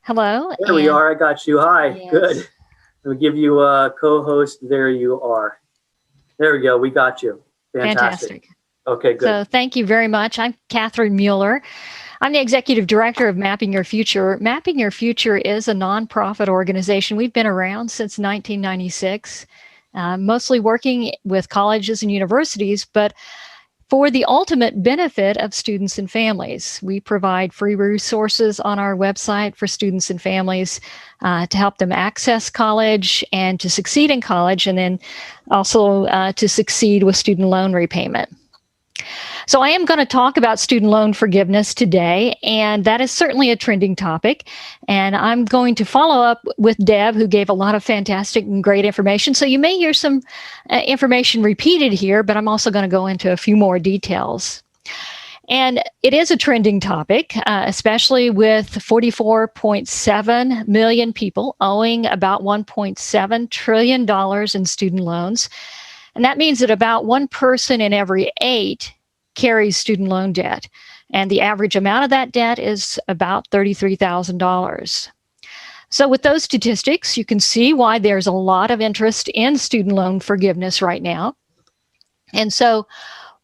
Hello. There we are. I got you. Hi. Yes. Good. Let me give you a co-host. There you are. There we go. We got you. Fantastic. Fantastic. Okay, good. So thank you very much. I'm Cathy Mueller. I'm the executive director of Mapping Your Future. Mapping Your Future is a nonprofit organization. We've been around since 1996, mostly working with colleges and universities, but for the ultimate benefit of students and families. We provide free resources on our website for students and families to help them access college and to succeed in college, and then also to succeed with student loan repayment. So I am going to talk about student loan forgiveness today, and that is certainly a trending topic. And I'm going to follow up with Deb, who gave a lot of fantastic and great information. So you may hear some information repeated here, but I'm also going to go into a few more details. And it is a trending topic, especially with 44.7 million people owing about $1.7 trillion in student loans. And that means that about one person in every 8 carries student loan debt. And the average amount of that debt is about $33,000. So with those statistics, you can see why there's a lot of interest in student loan forgiveness right now. And so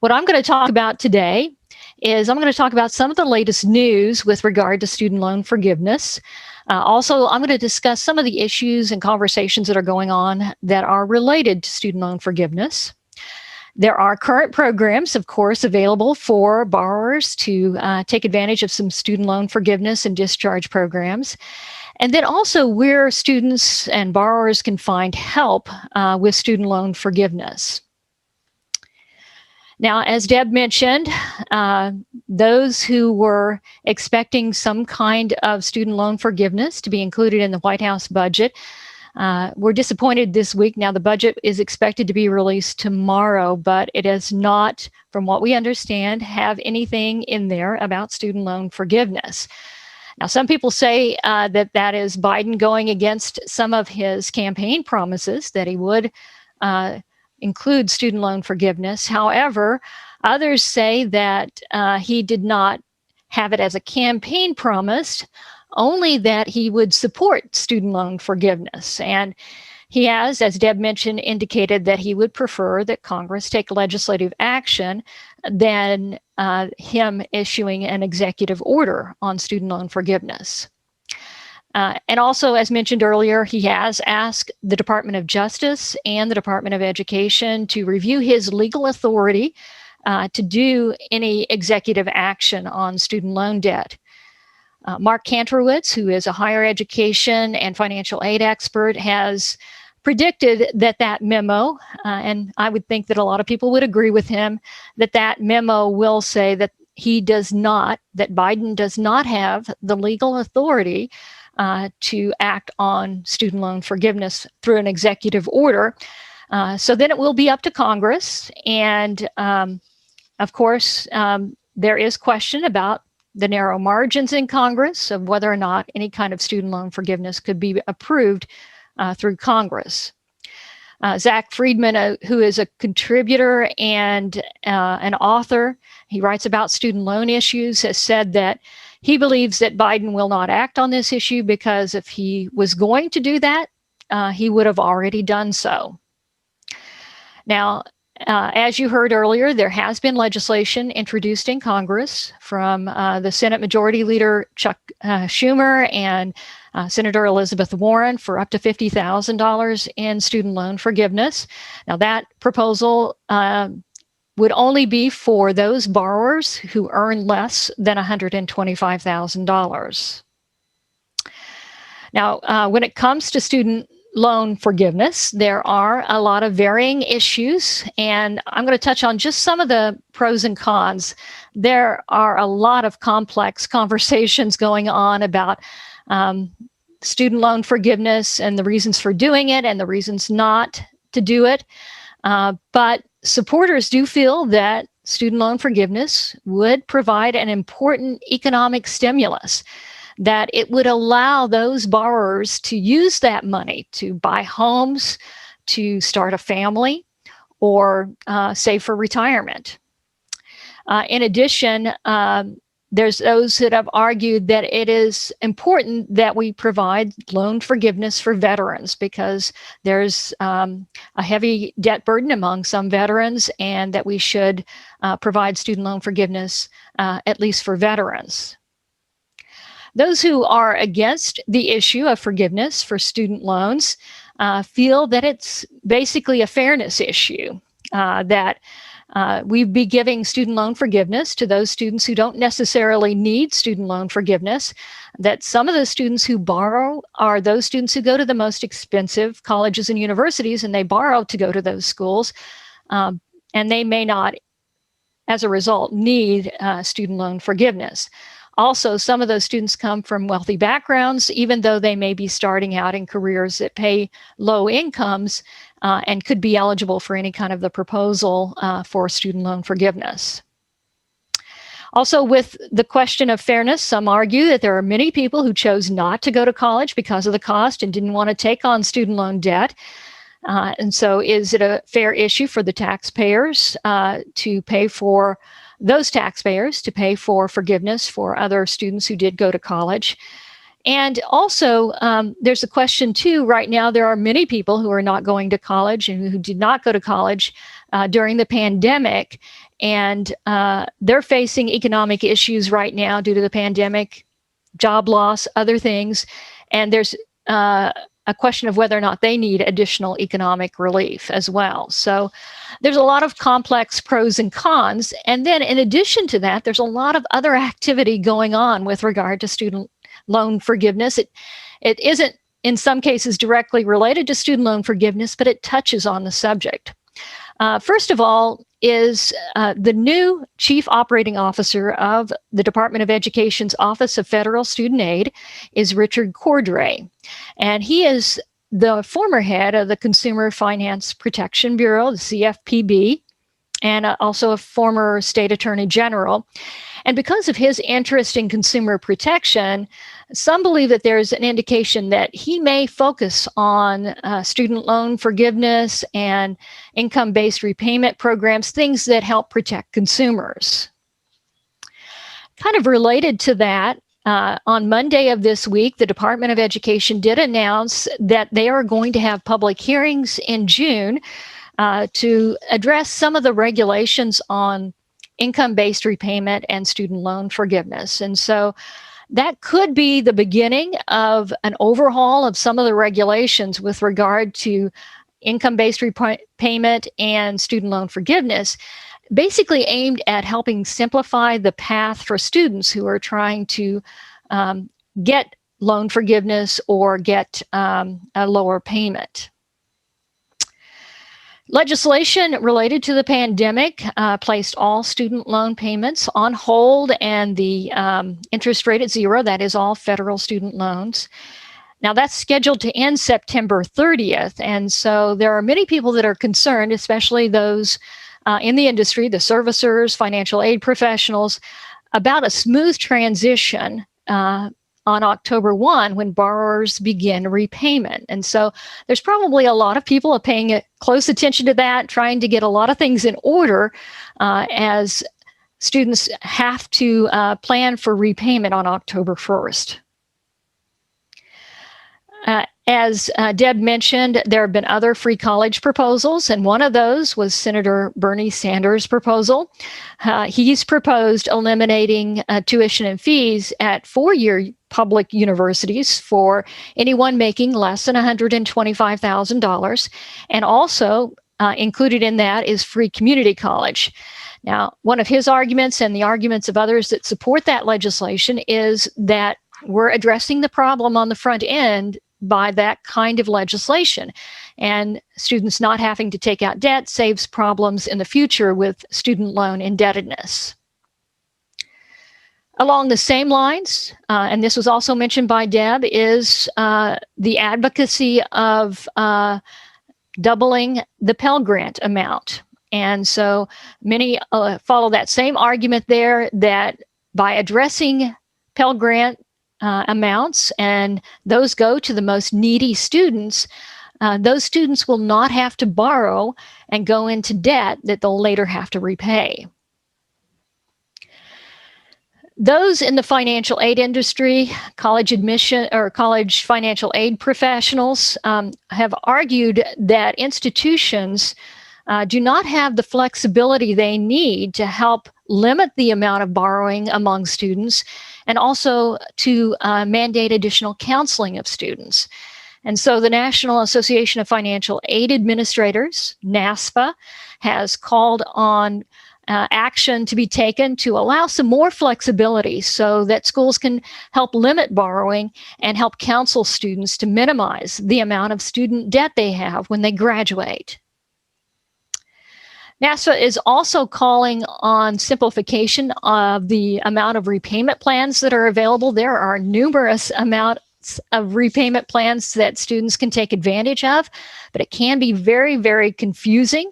what I'm going to talk about today is I'm going to talk about some of the latest news with regard to student loan forgiveness. Also, I'm going to discuss some of the issues and conversations that are going on that are related to student loan forgiveness. There are current programs, of course, available for borrowers to take advantage of some student loan forgiveness and discharge programs. And then also where students and borrowers can find help with student loan forgiveness. Now, as Deb mentioned, those who were expecting some kind of student loan forgiveness to be included in the White House budget were disappointed this week. Now, the budget is expected to be released tomorrow, but it does not, from what we understand, have anything in there about student loan forgiveness. Now, some people say that is Biden going against some of his campaign promises that he would include student loan forgiveness. However, others say that he did not have it as a campaign promise, only that he would support student loan forgiveness. And he has, as Deb mentioned, indicated that he would prefer that Congress take legislative action than him issuing an executive order on student loan forgiveness. And also, as mentioned earlier, he has asked the Department of Justice and the Department of Education to review his legal authority to do any executive action on student loan debt. Mark Kantrowitz, who is a higher education and financial aid expert, has predicted that memo, and I would think that a lot of people would agree with him, that memo will say that that Biden does not have the legal authority to act on student loan forgiveness through an executive order. So then it will be up to Congress. And of course, there is question about the narrow margins in Congress of whether or not any kind of student loan forgiveness could be approved through Congress. Zach Friedman, who is a contributor and an author, he writes about student loan issues, has said that he believes that Biden will not act on this issue because if he was going to do that, he would have already done so. Now, as you heard earlier, there has been legislation introduced in Congress from the Senate Majority Leader Chuck Schumer and Senator Elizabeth Warren for up to $50,000 in student loan forgiveness. Now, that proposal would only be for those borrowers who earn less than $125,000. Now, when it comes to student loan forgiveness, there are a lot of varying issues, and I'm going to touch on just some of the pros and cons. There are a lot of complex conversations going on about student loan forgiveness and the reasons for doing it and the reasons not to do it. But supporters do feel that student loan forgiveness would provide an important economic stimulus, that it would allow those borrowers to use that money to buy homes, to start a family, or save for retirement. In addition, There's those that have argued that it is important that we provide loan forgiveness for veterans because there's a heavy debt burden among some veterans, and that we should provide student loan forgiveness at least for veterans. Those who are against the issue of forgiveness for student loans feel that it's basically a fairness issue, that we'd be giving student loan forgiveness to those students who don't necessarily need student loan forgiveness, that some of the students who borrow are those students who go to the most expensive colleges and universities, and they borrow to go to those schools, and they may not, as a result, need student loan forgiveness. Also, some of those students come from wealthy backgrounds, even though they may be starting out in careers that pay low incomes and could be eligible for any kind of the proposal for student loan forgiveness. Also, with the question of fairness, some argue that there are many people who chose not to go to college because of the cost and didn't want to take on student loan debt. And so is it a fair issue for the taxpayers to pay for those taxpayers to pay for forgiveness for other students who did go to college? And also, there's a question too, right now, there are many people who are not going to college and who did not go to college during the pandemic. And they're facing economic issues right now due to the pandemic, job loss, other things. And there's a question of whether or not they need additional economic relief as well. So there's a lot of complex pros and cons. And then in addition to that, there's a lot of other activity going on with regard to student loan forgiveness. It isn't in some cases directly related to student loan forgiveness, but it touches on the subject. First of all is the new Chief Operating Officer of the Department of Education's Office of Federal Student Aid is Richard Cordray. And he is the former head of the Consumer Finance Protection Bureau, the CFPB, and also a former state attorney general. And because of his interest in consumer protection, some believe that there's an indication that he may focus on student loan forgiveness and income-based repayment programs, things that help protect consumers. Kind of related to that, on Monday of this week, the Department of Education did announce that they are going to have public hearings in June to address some of the regulations on income-based repayment and student loan forgiveness. And so that could be the beginning of an overhaul of some of the regulations with regard to income-based repayment and student loan forgiveness, basically aimed at helping simplify the path for students who are trying to get loan forgiveness or get a lower payment. Legislation related to the pandemic placed all student loan payments on hold and the interest rate at zero. That is all federal student loans. Now that's scheduled to end September 30th. And so there are many people that are concerned, especially those in the industry, the servicers, financial aid professionals, about a smooth transition on October 1 when borrowers begin repayment. And so there's probably a lot of people paying close attention to that, trying to get a lot of things in order as students have to plan for repayment on October 1st. As Deb mentioned, there have been other free college proposals, and one of those was Senator Bernie Sanders' proposal. He's proposed eliminating tuition and fees at four-year public universities for anyone making less than $125,000, and also included in that is free community college. Now, one of his arguments and the arguments of others that support that legislation is that we're addressing the problem on the front end by that kind of legislation. And students not having to take out debt saves problems in the future with student loan indebtedness. Along the same lines, and this was also mentioned by Deb, is the advocacy of doubling the Pell Grant amount. And so many follow that same argument there, that by addressing Pell Grant amounts, and those go to the most needy students, those students will not have to borrow and go into debt that they'll later have to repay. Those in the financial aid industry, college admission or college financial aid professionals have argued that institutions do not have the flexibility they need to help limit the amount of borrowing among students and also to mandate additional counseling of students. And so the National Association of Financial Aid Administrators, NASFA, has called on action to be taken to allow some more flexibility so that schools can help limit borrowing and help counsel students to minimize the amount of student debt they have when they graduate. NASFA is also calling on simplification of the amount of repayment plans that are available. There are numerous amounts of repayment plans that students can take advantage of, but it can be very, very confusing.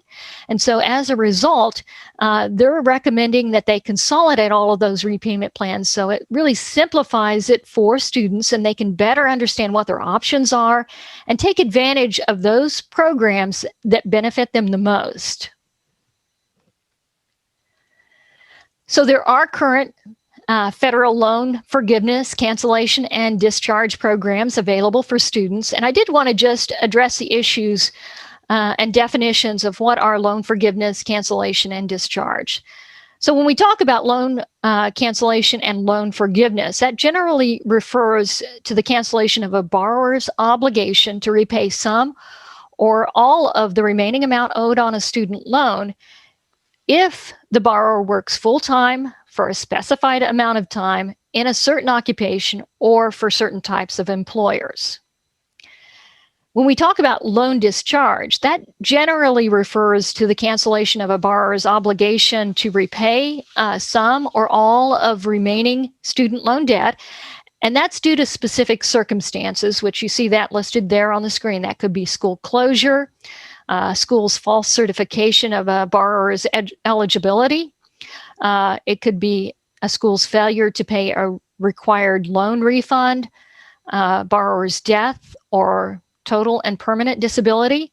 And so as a result, they're recommending that they consolidate all of those repayment plans so it really simplifies it for students and they can better understand what their options are and take advantage of those programs that benefit them the most. So there are current federal loan forgiveness, cancellation, and discharge programs available for students. And I did want to just address the issues and definitions of what are loan forgiveness, cancellation, and discharge. So when we talk about loan cancellation and loan forgiveness, that generally refers to the cancellation of a borrower's obligation to repay some or all of the remaining amount owed on a student loan if the borrower works full-time for a specified amount of time in a certain occupation or for certain types of employers. When we talk about loan discharge, that generally refers to the cancellation of a borrower's obligation to repay some or all of remaining student loan debt, and that's due to specific circumstances, which you see that listed there on the screen. That could be school closure, school's false certification of a borrower's eligibility. It could be a school's failure to pay a required loan refund, borrower's death or total and permanent disability,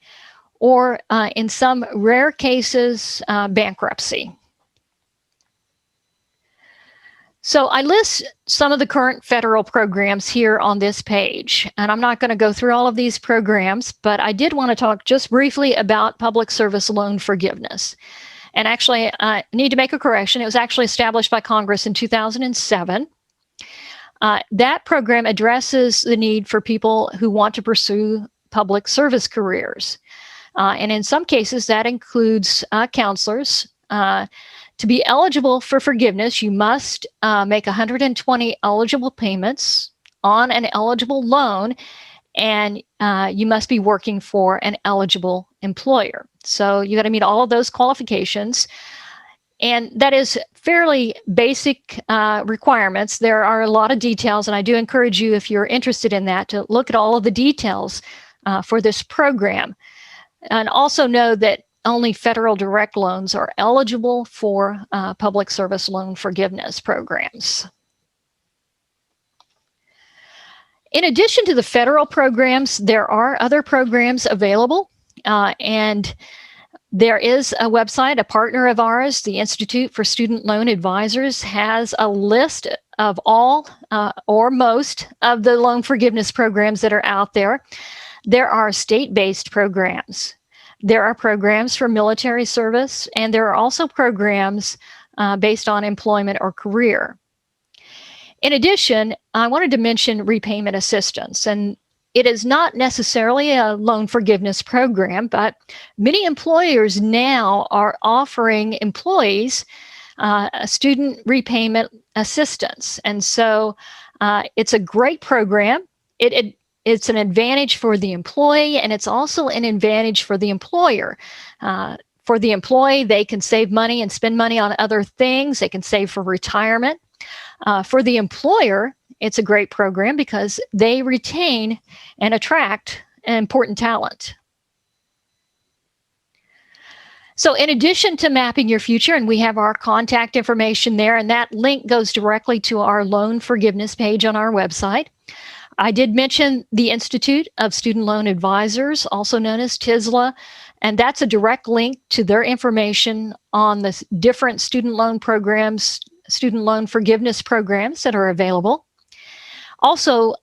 or in some rare cases, bankruptcy. So I list some of the current federal programs here on this page, and I'm not going to go through all of these programs, but I did want to talk just briefly about public service loan forgiveness. And actually, I need to make a correction. It was actually established by Congress in 2007. That program addresses the need for people who want to pursue public service careers. And in some cases, that includes counselors. To be eligible for forgiveness, you must make 120 eligible payments on an eligible loan, and you must be working for an eligible employer. So you got to meet all of those qualifications. And that is fairly basic requirements. There are a lot of details, and I do encourage you, if you're interested in that, to look at all of the details for this program. And also know that only federal direct loans are eligible for public service loan forgiveness programs. In addition to the federal programs, there are other programs available, and there is a website, a partner of ours, the Institute for Student Loan Advisors, has a list of all or most of the loan forgiveness programs that are out there. There are state-based programs. There are programs for military service, and there are also programs based on employment or career. In addition, I wanted to mention repayment assistance, and it is not necessarily a loan forgiveness program, but many employers now are offering employees a student repayment assistance. And so it's a great program. It's an advantage for the employee, and it's also an advantage for the employer. For the employee, they can save money and spend money on other things. They can save for retirement. For the employer, it's a great program because they retain and attract important talent. So in addition to mapping your future, and we have our contact information there, and that link goes directly to our loan forgiveness page on our website. I did mention the Institute of Student Loan Advisors, also known as TISLA, and that's a direct link to their information on the different student loan programs, student loan forgiveness programs that are available. Also,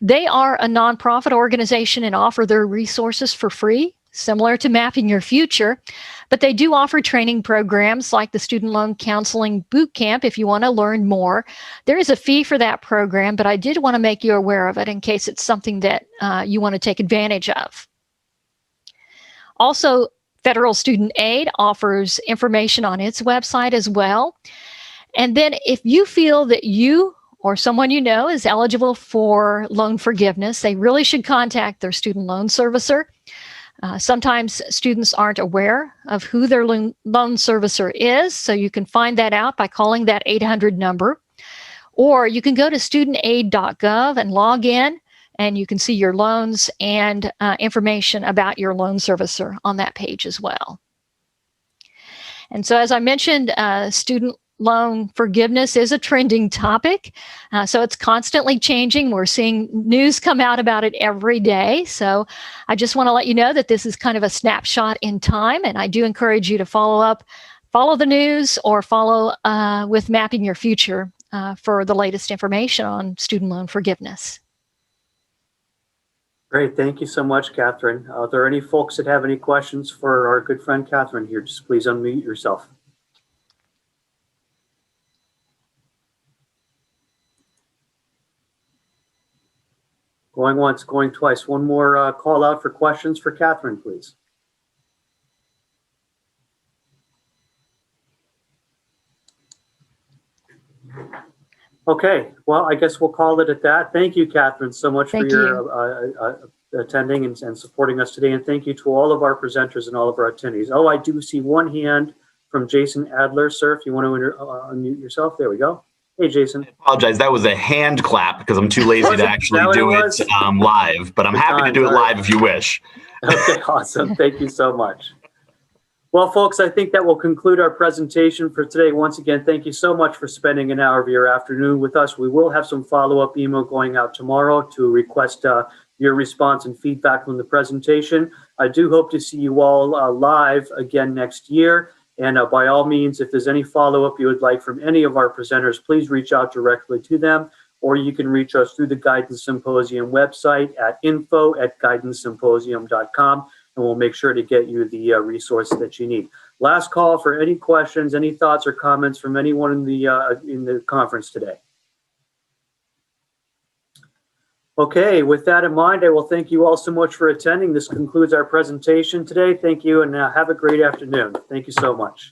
they are a nonprofit organization and offer their resources for free, similar to Mapping Your Future, but they do offer training programs like the Student Loan Counseling Boot Camp if you want to learn more. There is a fee for that program, but I did want to make you aware of it in case it's something that you want to take advantage of. Also, Federal Student Aid offers information on its website as well. And then if you feel that you or someone you know is eligible for loan forgiveness, they really should contact their student loan servicer. Sometimes students aren't aware of who their loan servicer is, so you can find that out by calling that 800 number. Or you can go to studentaid.gov and log in, and you can see your loans and information about your loan servicer on that page as well. And so, as I mentioned, student loan forgiveness is a trending topic. So it's constantly changing. We're seeing news come out about it every day. So I just want to let you know that this is kind of a snapshot in time. And I do encourage you to follow the news or follow with Mapping Your Future for the latest information on student loan forgiveness. Great. Thank you so much, Catherine. Are there any folks that have any questions for our good friend Catherine here? Just please unmute yourself. Going once, going twice. One more call out for questions for Catherine, please. Okay, well, I guess we'll call it at that. Thank you, Catherine, so much for your attending and supporting us today. And thank you to all of our presenters and all of our attendees. Oh, I do see one hand from Jason Adler. Sir, if you want to unmute yourself. There we go. Hey, Jason. I apologize. That was a hand clap because I'm too lazy to actually do it live, but I'm happy to do it live if you wish. Okay, awesome. Thank you so much. Well, folks, I think that will conclude our presentation for today. Once again, thank you so much for spending an hour of your afternoon with us. We will have some follow-up email going out tomorrow to request your response and feedback from the presentation. I do hope to see you all live again next year. And by all means, if there's any follow-up you would like from any of our presenters, please reach out directly to them, or you can reach us through the Guidance Symposium website at info@guidancesymposium.com, and we'll make sure to get you the resource that you need. Last call for any questions, any thoughts or comments from anyone in the conference today. Okay, with that in mind, I will thank you all so much for attending. This concludes our presentation today. Thank you, and have a great afternoon. Thank you so much.